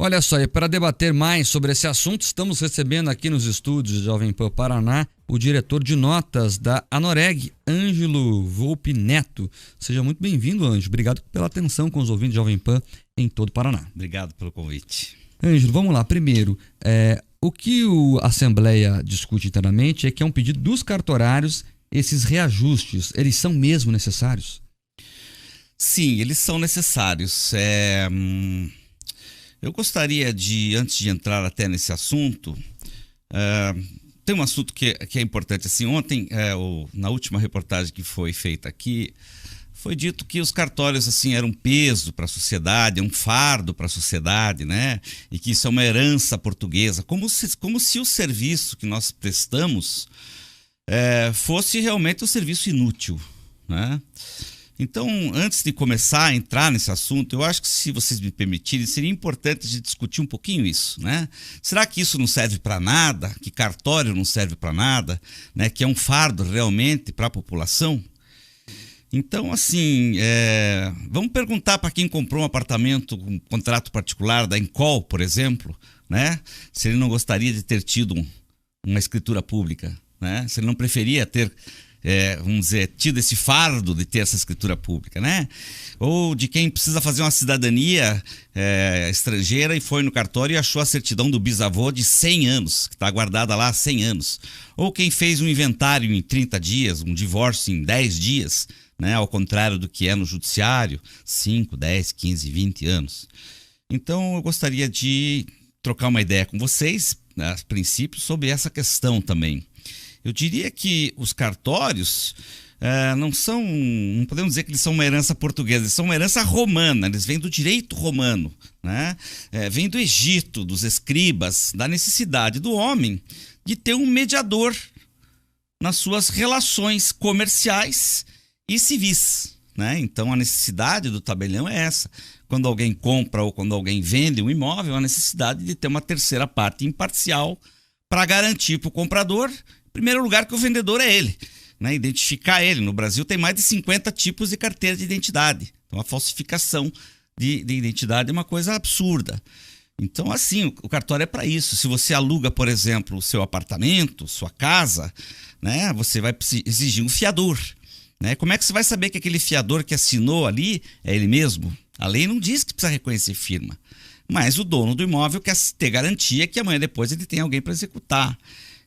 Olha só, e para debater mais sobre esse assunto, estamos recebendo aqui nos estúdios de Jovem Pan Paraná o diretor de notas da Anoreg, Ângelo Volpi Neto. Seja muito bem-vindo, Ângelo. Obrigado pela atenção com os ouvintes de Jovem Pan em todo o Paraná. Obrigado pelo convite. Ângelo, vamos lá. Primeiro, o que a Assembleia discute internamente é que é um pedido dos cartorários, esses reajustes, eles são mesmo necessários? Sim, eles são necessários. Eu gostaria de, antes de entrar até nesse assunto, tem um assunto que é importante. Assim, ontem, na última reportagem que foi feita aqui, foi dito que os cartórios assim, eram um peso para a sociedade, um fardo para a sociedade, né? E que isso é uma herança portuguesa, como se o serviço que nós prestamos fosse realmente um serviço inútil, né? Então, antes de começar a entrar nesse assunto, eu acho que, se vocês me permitirem, seria importante de discutir um pouquinho isso, né? Será que isso não serve para nada? Que cartório não serve para nada? Né? Que é um fardo realmente para a população? Então, assim, vamos perguntar para quem comprou um apartamento com um contrato particular da Encol, por exemplo, né? Se ele não gostaria de ter tido uma escritura pública, né? Se ele não preferia ter... vamos dizer, tido esse fardo de ter essa escritura pública, né? Ou de quem precisa fazer uma cidadania estrangeira e foi no cartório e achou a certidão do bisavô de 100 anos, que está guardada lá há 100 anos. Ou quem fez um inventário em 30 dias, um divórcio em 10 dias, né? Ao contrário do que é no judiciário, 5, 10, 15, 20 anos. Então eu gostaria de trocar uma ideia com vocês, a princípio, sobre essa questão também. Eu diria que os cartórios não podemos dizer que eles são uma herança portuguesa, eles são uma herança romana, eles vêm do direito romano, né? Vêm do Egito, dos escribas, da necessidade do homem de ter um mediador nas suas relações comerciais e civis, né? Então a necessidade do tabelião é essa. Quando alguém compra ou quando alguém vende um imóvel, a necessidade de ter uma terceira parte imparcial para garantir para o comprador, em primeiro lugar, que o vendedor é ele, né? Identificar ele. No Brasil tem mais de 50 tipos de carteira de identidade. Então a falsificação de identidade é uma coisa absurda. Então, assim, o cartório é para isso. Se você aluga, por exemplo, o seu apartamento, sua casa, né, você vai exigir um fiador, né? Como é que você vai saber que aquele fiador que assinou ali é ele mesmo? A lei não diz que precisa reconhecer firma, mas o dono do imóvel quer ter garantia que amanhã depois ele tem alguém para executar.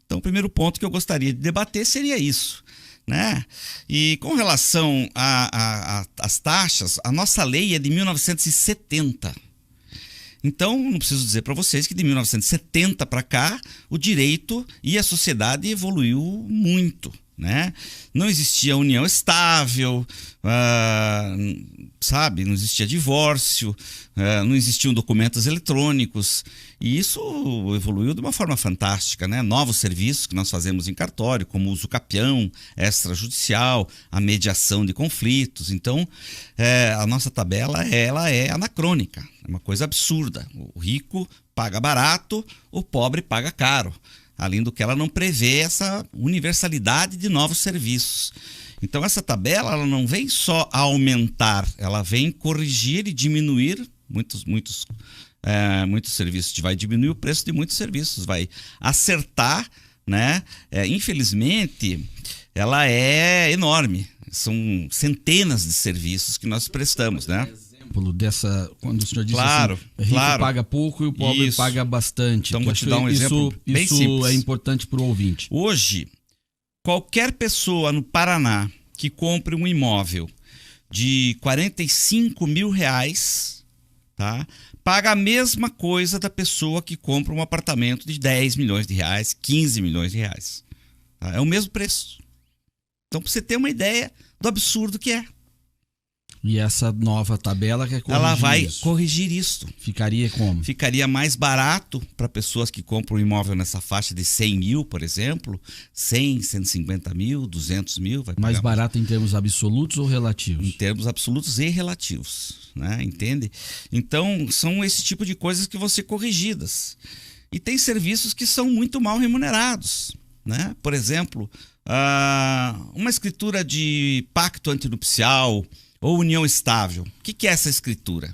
Então, o primeiro ponto que eu gostaria de debater seria isso, né? E com relação às taxas, a nossa lei é de 1970. Então, não preciso dizer para vocês que de 1970 para cá, o direito e a sociedade evoluiu muito, né? Não existia união estável, sabe? Não existia divórcio, não existiam documentos eletrônicos, e isso evoluiu de uma forma fantástica, né? Novos serviços que nós fazemos em cartório, como o uso capião, extrajudicial, a mediação de conflitos. Então, a nossa tabela ela é anacrônica, é uma coisa absurda. O rico paga barato, o pobre paga caro. Além do que ela não prevê essa universalidade de novos serviços. Então essa tabela ela não vem só aumentar, ela vem corrigir e diminuir muitos serviços. Vai diminuir o preço de muitos serviços, vai acertar, né? Infelizmente, ela é enorme. São centenas de serviços que nós prestamos, né? Dessa, quando o senhor disse claro, assim, rico paga pouco e o pobre paga bastante. Então vou te dar um exemplo bem simples. Isso é importante para o ouvinte. Hoje, qualquer pessoa no Paraná que compre um imóvel de 45 mil reais, tá, paga a mesma coisa da pessoa que compra um apartamento de 10 milhões de reais, 15 milhões de reais. Tá? É o mesmo preço. Então, para você ter uma ideia do absurdo que é. E essa nova tabela quer corrigir ela vai isso. corrigir isso. Ficaria como? Ficaria mais barato para pessoas que compram um imóvel nessa faixa de 100 mil, por exemplo. 100, 150 mil, 200 mil. Vai mais barato em termos absolutos ou relativos? Em termos absolutos e relativos, né? Entende? Então, são esse tipo de coisas que vão ser corrigidas. E tem serviços que são muito mal remunerados, né? Por exemplo, uma escritura de pacto antinupcial ou união estável. O que é essa escritura?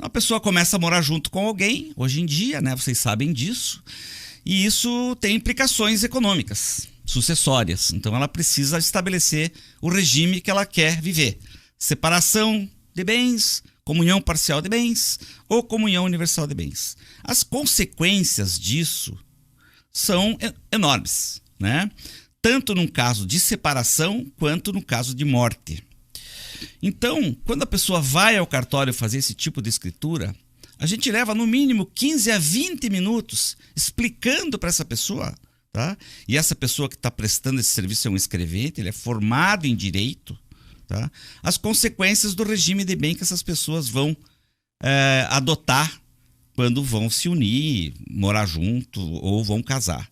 A pessoa começa a morar junto com alguém, hoje em dia, né? Vocês sabem disso. E isso tem implicações econômicas, sucessórias. Então ela precisa estabelecer o regime que ela quer viver. Separação de bens, comunhão parcial de bens ou comunhão universal de bens. As consequências disso são enormes, né? Tanto num caso de separação quanto no caso de morte. Então, quando a pessoa vai ao cartório fazer esse tipo de escritura, a gente leva no mínimo 15 a 20 minutos explicando para essa pessoa, tá? E essa pessoa que está prestando esse serviço é um escrevente, ele é formado em direito, tá? As consequências do regime de bem que essas pessoas vão adotar quando vão se unir, morar junto ou vão casar.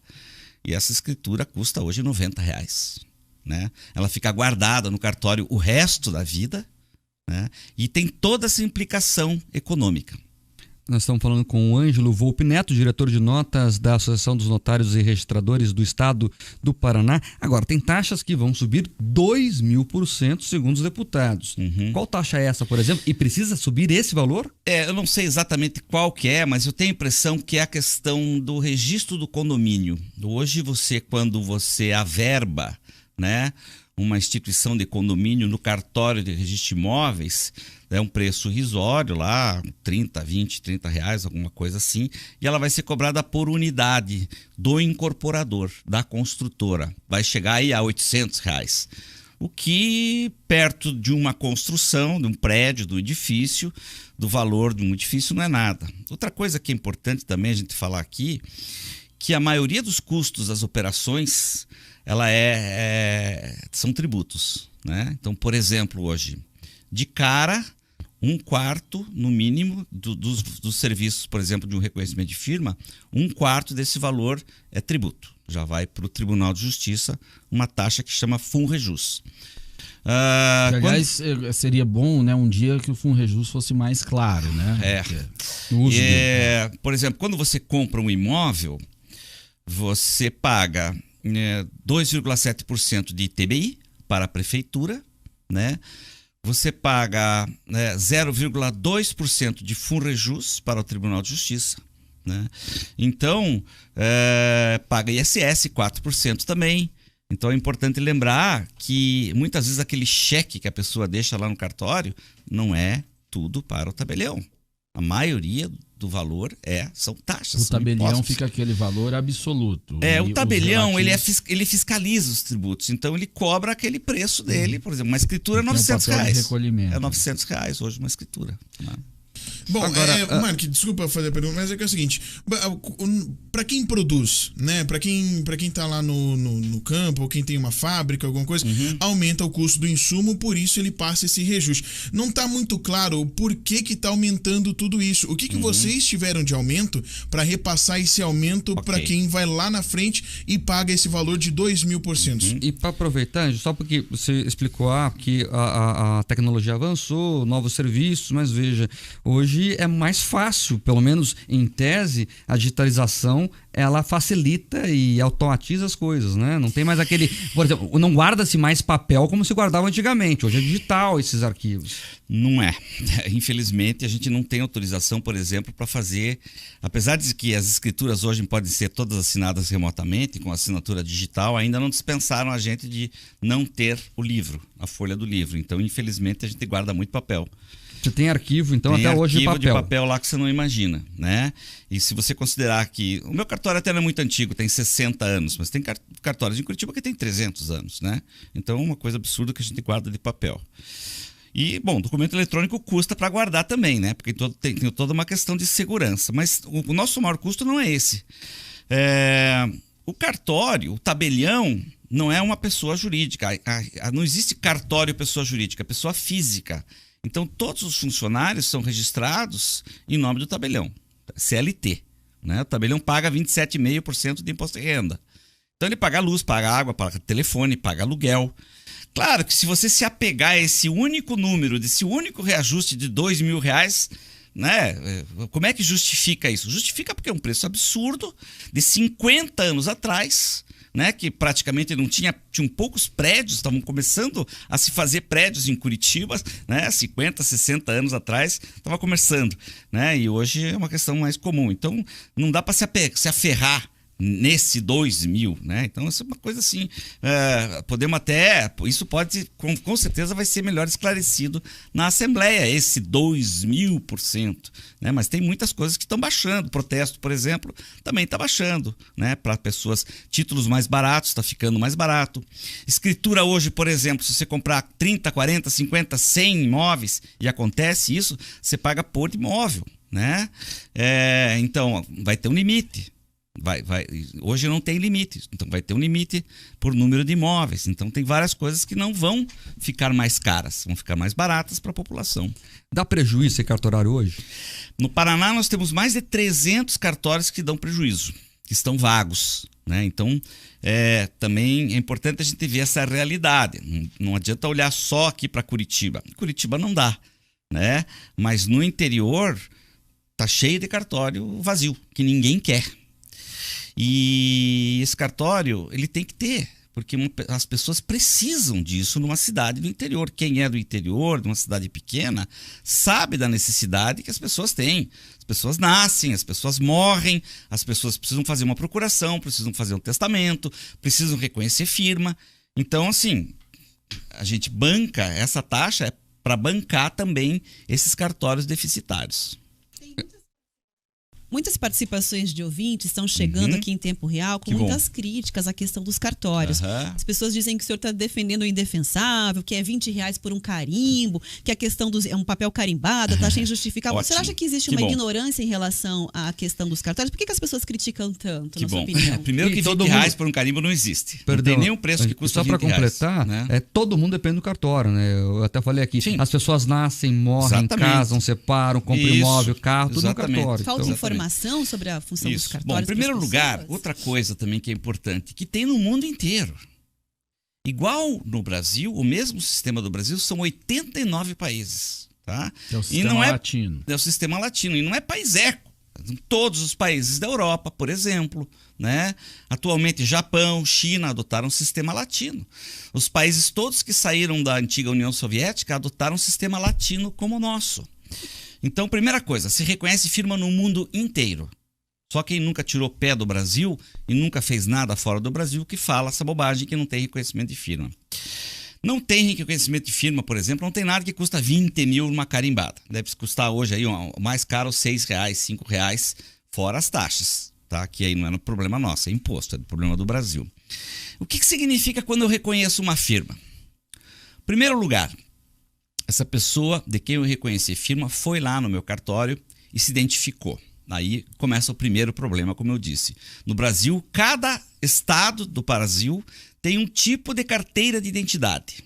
E essa escritura custa hoje R$90, né? Ela fica guardada no cartório o resto da vida, né? E tem toda essa implicação econômica. Nós estamos falando com o Ângelo Volpe Neto, diretor de notas da Associação dos Notários e Registradores do Estado do Paraná. Agora, tem taxas que vão subir 2.000%, segundo os deputados. Qual taxa é essa, por exemplo? E precisa subir esse valor? Eu não sei exatamente qual que é, mas eu tenho a impressão que é a questão do registro do condomínio. Hoje, quando você averba, né, uma instituição de condomínio no cartório de registro de imóveis, é um preço irrisório lá, 30, 20, 30 reais, alguma coisa assim, e ela vai ser cobrada por unidade do incorporador, da construtora. Vai chegar aí a R$800. O que, perto de uma construção, de um prédio, do edifício, do valor de um edifício, não é nada. Outra coisa que é importante também a gente falar aqui, que a maioria dos custos das operações são tributos, né? Então, por exemplo, hoje, de cara, 1/4, no mínimo, dos serviços, por exemplo, de um reconhecimento de firma, 1/4 desse valor é tributo. Já vai para o Tribunal de Justiça uma taxa que chama FUNREJUS. Aliás, seria bom, né, um dia que o FUNREJUS fosse mais claro, né? Por exemplo, quando você compra um imóvel, você paga 2,7% de ITBI para a prefeitura, né? Você paga 0,2% de FUNREJUS para o Tribunal de Justiça, né? Então, paga ISS 4% também. Então é importante lembrar que muitas vezes aquele cheque que a pessoa deixa lá no cartório não é tudo para o tabelião. A maioria do valor são taxas. O tabelião fica aquele valor absoluto. O tabelião ele fiscaliza os tributos, então ele cobra aquele preço dele. Por exemplo, uma escritura é R$900. É R$900 hoje uma escritura, né? Bom, Mark, desculpa fazer a pergunta, mas é que é o seguinte, para quem produz, né, para quem tá lá no campo, ou quem tem uma fábrica, alguma coisa, aumenta o custo do insumo, por isso ele passa esse reajuste. Não tá muito claro o porquê que tá aumentando tudo isso. O que vocês tiveram de aumento para repassar esse aumento para quem vai lá na frente e paga esse valor de 2.000%? E para aproveitar, só porque você explicou que a tecnologia avançou, novos serviços, mas veja, hoje é mais fácil, pelo menos em tese, a digitalização ela facilita e automatiza as coisas, né? Não tem mais aquele, por exemplo, não guarda-se mais papel como se guardava antigamente. Hoje é digital esses arquivos. Não é. Infelizmente, a gente não tem autorização, por exemplo, para fazer, apesar de que as escrituras hoje podem ser todas assinadas remotamente, com assinatura digital, ainda não dispensaram a gente de não ter o livro, a folha do livro. Então, infelizmente, a gente guarda muito papel. Você tem arquivo, então, até hoje de papel. Tem arquivo de papel lá que você não imagina, né? E se você considerar que... O meu cartório até não é muito antigo, tem 60 anos, mas tem cartórios em Curitiba que tem 300 anos, né? Então é uma coisa absurda que a gente guarda de papel. E, bom, documento eletrônico custa para guardar também, né? Porque tem toda uma questão de segurança. Mas o nosso maior custo não é esse. O cartório, o tabelião, não é uma pessoa jurídica. Não existe cartório pessoa jurídica, é pessoa física. Então, todos os funcionários são registrados em nome do tabelião, CLT, né? O tabelião paga 27,5% de imposto de renda. Então, ele paga luz, paga água, paga telefone, paga aluguel. Claro que se você se apegar a esse único número, desse único reajuste de R$2.000, né? Como é que justifica isso? Justifica porque é um preço absurdo de 50 anos atrás, né, que praticamente não tinham poucos prédios, estavam começando a se fazer prédios em Curitiba, né, 50, 60 anos atrás, estava começando, né, e hoje é uma questão mais comum. Então, não dá para se aferrar nesse 2000, né? Então, isso é uma coisa assim, podemos até, isso pode, com certeza vai ser melhor esclarecido na Assembleia, esse 2000%, né? Mas tem muitas coisas que estão baixando, protesto, por exemplo, também está baixando, né? Para pessoas, títulos mais baratos, está ficando mais barato. Escritura hoje, por exemplo, se você comprar 30, 40, 50, 100 imóveis, e acontece isso, você paga por imóvel, né? Então, vai ter um limite. Hoje não tem limite, então vai ter um limite por número de imóveis. Então tem várias coisas que não vão ficar mais caras, vão ficar mais baratas para a população. Dá prejuízo ser cartorário hoje? No Paraná nós temos mais de 300 cartórios que dão prejuízo, que estão vagos, né? Então também é importante a gente ver essa realidade. Não adianta olhar só aqui para Curitiba. Curitiba não dá, né? Mas no interior tá cheio de cartório vazio, que ninguém quer. E esse cartório, ele tem que ter, porque as pessoas precisam disso numa cidade do interior. Quem é do interior, de uma cidade pequena, sabe da necessidade que as pessoas têm. As pessoas nascem, as pessoas morrem, as pessoas precisam fazer uma procuração, precisam fazer um testamento, precisam reconhecer firma. Então, assim, a gente banca, essa taxa é para bancar também esses cartórios deficitários. Muitas participações de ouvintes estão chegando aqui em tempo real com muitas críticas à questão dos cartórios. As pessoas dizem que o senhor está defendendo o indefensável, que é R$20 por um carimbo, que a questão é um papel carimbado, a taxa é injustificável. Você acha que existe uma ignorância em relação à questão dos cartórios? Por que as pessoas criticam tanto, na sua opinião? Primeiro que R$20 por um carimbo não existe. Não tem nenhum preço que custa R$20. Só para completar, né? Todo mundo depende do cartório, né? Eu até falei aqui, as pessoas nascem, morrem, casam, separam, compram imóvel, carro, tudo no cartório. Falta informação sobre a função dos cartórios? Bom, em primeiro lugar, outra coisa também que é importante, que tem no mundo inteiro. Igual no Brasil, o mesmo sistema do Brasil, são 89 países. Tá? É o sistema latino. É o sistema latino, e não é paiseco. Todos os países da Europa, por exemplo, né? Atualmente Japão, China adotaram um sistema latino. Os países todos que saíram da antiga União Soviética adotaram um sistema latino como o nosso. Então, primeira coisa, se reconhece firma no mundo inteiro. Só quem nunca tirou pé do Brasil e nunca fez nada fora do Brasil que fala essa bobagem que não tem reconhecimento de firma. Não tem reconhecimento de firma, por exemplo, não tem nada que custa 20 mil numa carimbada. Deve custar hoje aí o mais caro R$6, R$5, fora as taxas, tá? Que aí não é um problema nosso, é imposto, é do problema do Brasil. O que significa quando eu reconheço uma firma? Em primeiro lugar, essa pessoa de quem eu reconheci firma foi lá no meu cartório e se identificou. Aí começa o primeiro problema, como eu disse. No Brasil, cada estado do Brasil tem um tipo de carteira de identidade.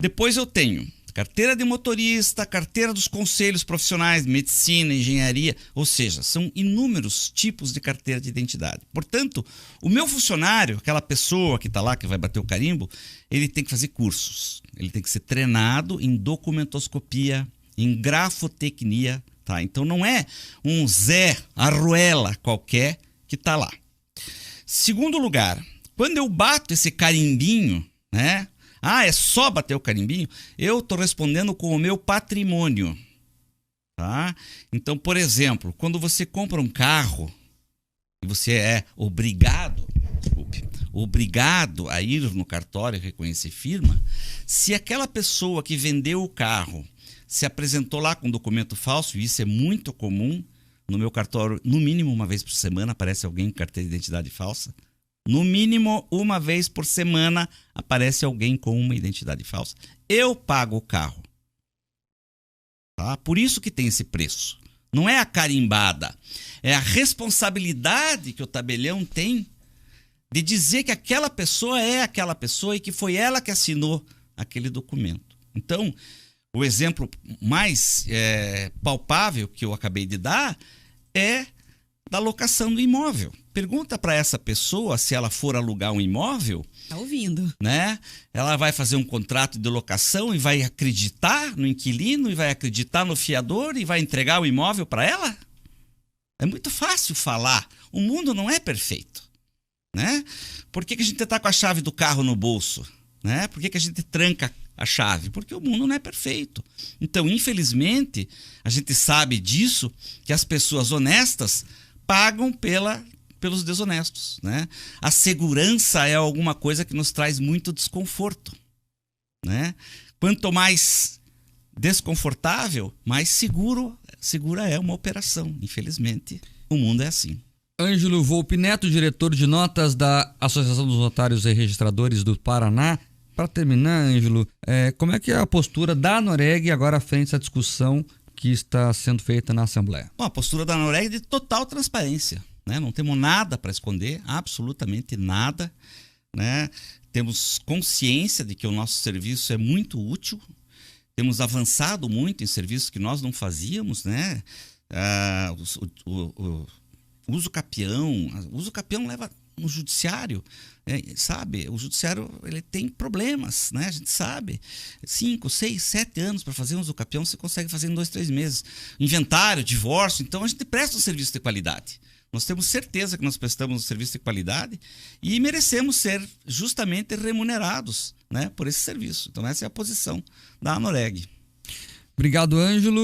Depois eu tenho carteira de motorista, carteira dos conselhos profissionais de medicina, engenharia, ou seja, são inúmeros tipos de carteira de identidade. Portanto, o meu funcionário, aquela pessoa que está lá, que vai bater o carimbo, ele tem que fazer cursos. Ele tem que ser treinado em documentoscopia, em grafotecnia, tá? Então não é um Zé Arruela qualquer que está lá. Segundo lugar, quando eu bato esse carimbinho, né? É só bater o carimbinho? Eu estou respondendo com o meu patrimônio, tá? Então, por exemplo, quando você compra um carro e você é obrigado a ir no cartório e reconhecer firma, se aquela pessoa que vendeu o carro se apresentou lá com um documento falso, e isso é muito comum no meu cartório, no mínimo uma vez por semana aparece alguém com carteira de identidade falsa. No mínimo, uma vez por semana, aparece alguém com uma identidade falsa. Eu pago o carro. Tá? Por isso que tem esse preço. Não é a carimbada. É a responsabilidade que o tabelião tem de dizer que aquela pessoa é aquela pessoa e que foi ela que assinou aquele documento. Então, o exemplo mais palpável que eu acabei de dar é da locação do imóvel. Pergunta para essa pessoa se ela for alugar um imóvel. Tá ouvindo. Né? Ela vai fazer um contrato de locação e vai acreditar no inquilino e vai acreditar no fiador e vai entregar o imóvel para ela? É muito fácil falar. O mundo não é perfeito. né? Por que a gente está com a chave do carro no bolso? Né? Por que a gente tranca a chave? Porque o mundo não é perfeito. Então, infelizmente, a gente sabe disso, que as pessoas honestas pagam pelos desonestos, né? A segurança é alguma coisa que nos traz muito desconforto, né? Quanto mais desconfortável, mais segura é uma operação. Infelizmente, o mundo é assim. Ângelo Volpi Neto, diretor de notas da Associação dos Notários e Registradores do Paraná. Para terminar, Ângelo, como é que é a postura da Anoreg agora frente à discussão que está sendo feita na Assembleia? Bom, a postura da Anoreg é de total transparência, né? Não temos nada para esconder, absolutamente nada, né? Temos consciência de que o nosso serviço é muito útil, temos avançado muito em serviços que nós não fazíamos, né? O uso capião leva no judiciário, sabe? O judiciário ele tem problemas, né? A gente sabe. 5, 6, 7 anos para fazer um uso capião, você consegue fazer em 2, 3 meses. Inventário, divórcio, então a gente presta um serviço de qualidade. Nós temos certeza que nós prestamos um serviço de qualidade e merecemos ser justamente remunerados, né, por esse serviço. Então essa é a posição da Anoreg. Obrigado, Ângelo.